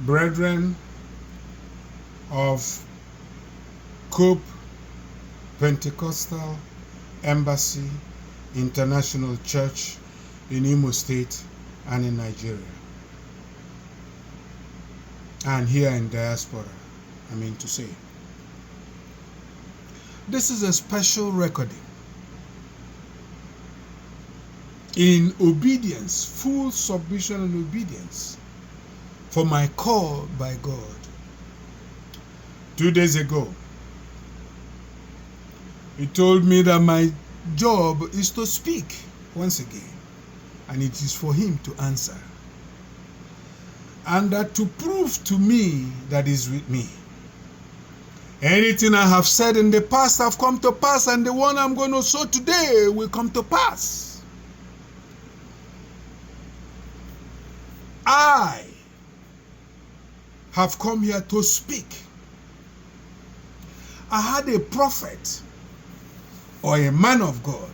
brethren of Cope Pentecostal Embassy International Church in Imo State and in Nigeria, and here in diaspora, I mean to say. This is a special recording in obedience, full submission and obedience for my call by God. 2 days ago, He told me that my job is to speak once again, and it is for Him to answer, and that to prove to me that He's with me. Anything I have said in the past have come to pass, and the one I'm going to sow today will come to pass. I have come here to speak. I had a prophet or a man of God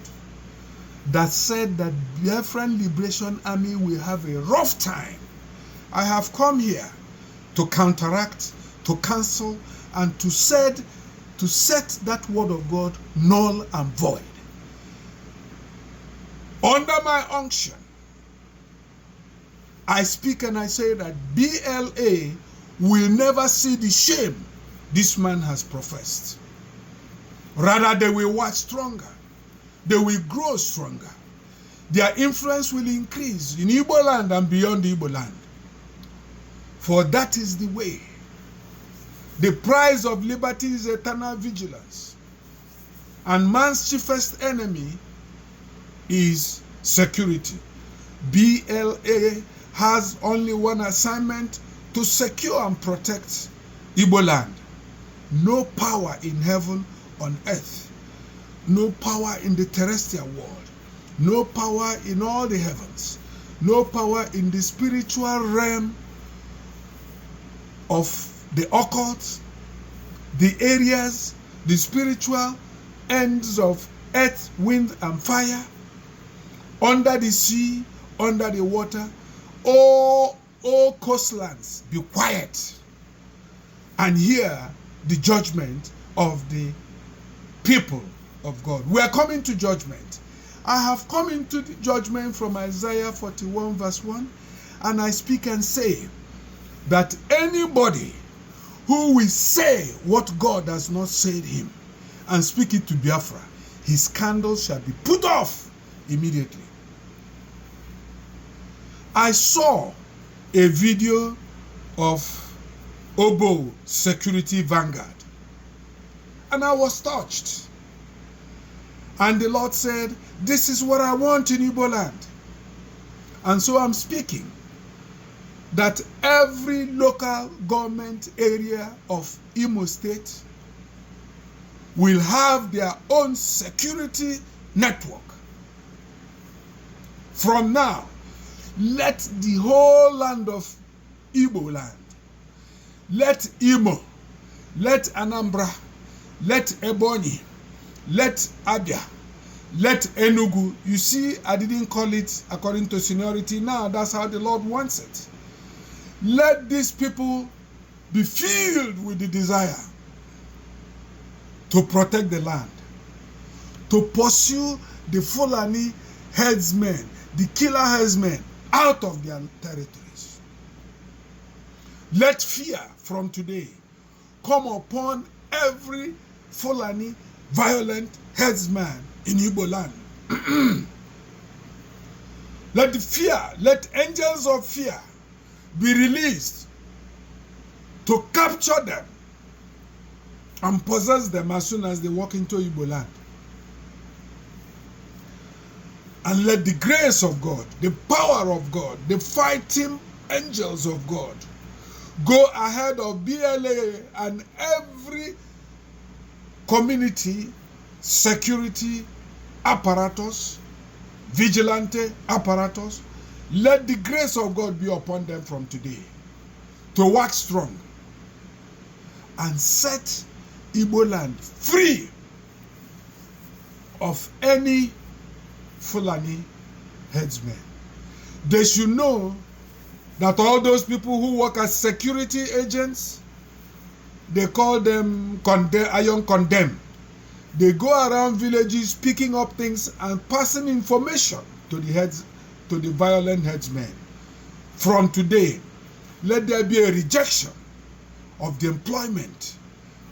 that said that Biafran Liberation Army will have a rough time. I have come here to counteract, to cancel, and to set that word of God null and void. Under my unction, I speak and I say that BLA will never see the shame this man has professed. Rather, they will wax stronger. They will grow stronger. Their influence will increase in Igbo Land and beyond Igbo Land. For that is the way. The price of liberty is eternal vigilance. And man's chiefest enemy is security. BLA has only one assignment: to secure and protect Igbo Land. No power in heaven, on earth, no power in the terrestrial world, no power in all the heavens, no power in the spiritual realm of the occult, the areas, the spiritual ends of earth, wind, and fire, under the sea, under the water. All coastlands, be quiet and hear the judgment of the people of God. We are coming to judgment. I have come into the judgment from Isaiah 41 verse 1, and I speak and say that anybody who will say what God has not said him and speak it to Biafra, his candle shall be put off immediately. I saw a video of Obo Security Vanguard, and I was touched. And the Lord said, this is what I want in Igbo Land. And so I'm speaking that every local government area of Imo State will have their own security network. From now, let the whole land of Igbo Land, let Imo, let Anambra, let Ebonyi, let Abia, let Enugu. You see, I didn't call it according to seniority. Now that's how the Lord wants it. Let these people be filled with the desire to protect the land, to pursue the Fulani herdsmen, the killer herdsmen, out of their territories. Let fear from today come upon every Fulani violent herdsman in Igbo Land. Let the fear, let angels of fear be released to capture them and possess them as soon as they walk into Igbo Land. And let the grace of God, the power of God, the fighting angels of God go ahead of BLA and every community security apparatus, vigilante apparatus. Let the grace of God be upon them from today to wax strong and set Igbo Land free of any Fulani herdsmen. They should know that all those people who work as security agents, they call them iron condemned. They go around villages picking up things and passing information to the violent herdsmen. From today, let there be a rejection of the employment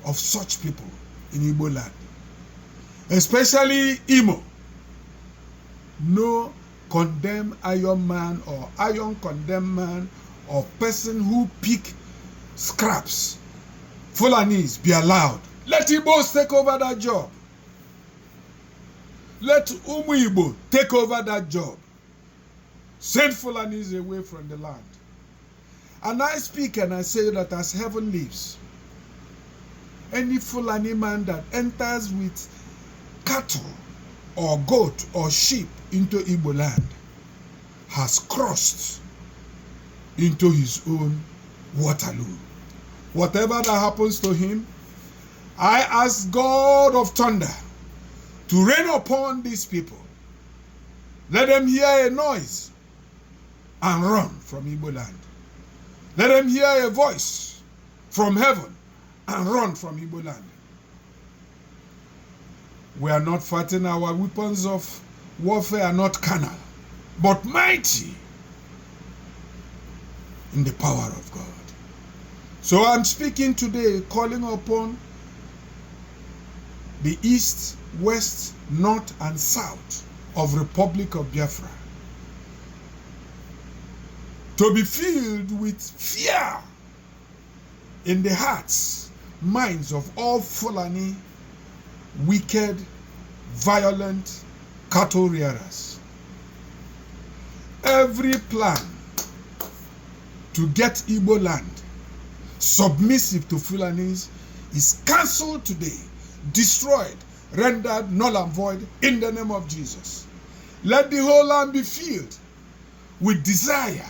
of such people in Igbo land, especially Imo. No condemned iron man or iron condemned man or person who pick scraps, Fulanis, be allowed. Let Igbos take over that job. Let Umu Igbo take over that job. Send Fulanis away from the land. And I speak and I say that as heaven lives, any Fulani man that enters with cattle or goat or sheep into Igbo land has crossed into his own Waterloo. Whatever that happens to him, I ask God of thunder to rain upon these people. Let them hear a noise and run from Igbo land. Let them hear a voice from heaven and run from Igbo land. We are not fighting. Our weapons of warfare are not carnal, but mighty in the power of God. So I'm speaking today, calling upon the east, west, north, and south of Republic of Biafra to be filled with fear in the hearts, minds of all Fulani, wicked, violent cattle rearers. Every plan to get Igbo land submissive to Fulanis is cancelled today, destroyed, rendered null and void in the name of Jesus. Let the whole land be filled with desire,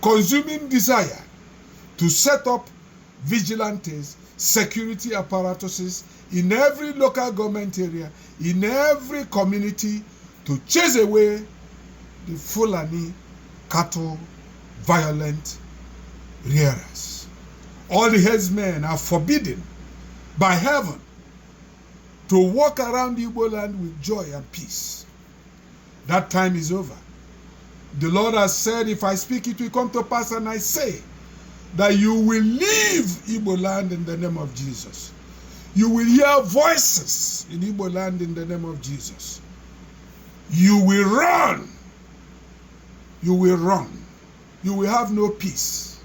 consuming desire to set up vigilantes, security apparatuses in every local government area, in every community to chase away the Fulani cattle violent rearers. All the herdsmen are forbidden by heaven to walk around Igbo land with joy and peace. That time is over. The Lord has said, if I speak, it will come to pass, and I say that you will leave Igbo land in the name of Jesus. You will hear voices in Igbo land in the name of Jesus. You will run. You will run. You will have no peace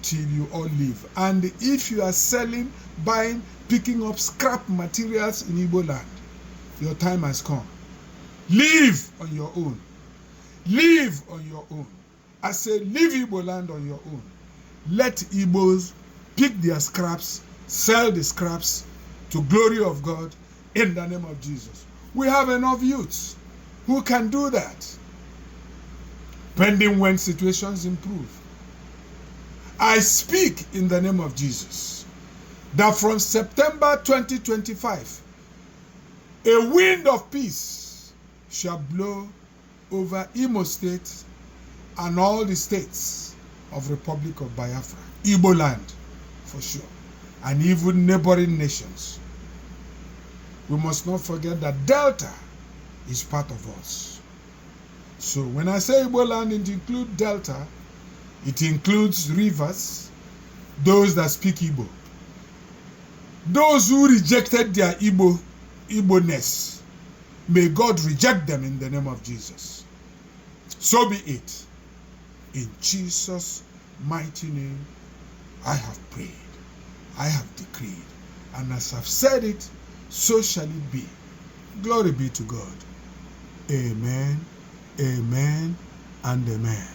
till you all leave. And if you are selling, buying, picking up scrap materials in Igbo land, your time has come. Live on your own. Live on your own. I say, leave Igbo land on your own. Let Igbos pick their scraps, sell the scraps to glory of God in the name of Jesus. We have enough youths who can do that, pending when situations improve. I speak in the name of Jesus that from September 2025, a wind of peace shall blow over Imo State and all the states of Republic of Biafra, Igbo land for sure, and even neighboring nations. We must not forget that Delta is part of us. So when I say Igbo land, it includes Delta, it includes rivers, those that speak Igbo, those who rejected their Igbo-ness. May God reject them in the name of Jesus. So be it. In Jesus' mighty name, I have prayed, I have decreed, and as I've said it, so shall it be. Glory be to God. Amen, amen, and amen.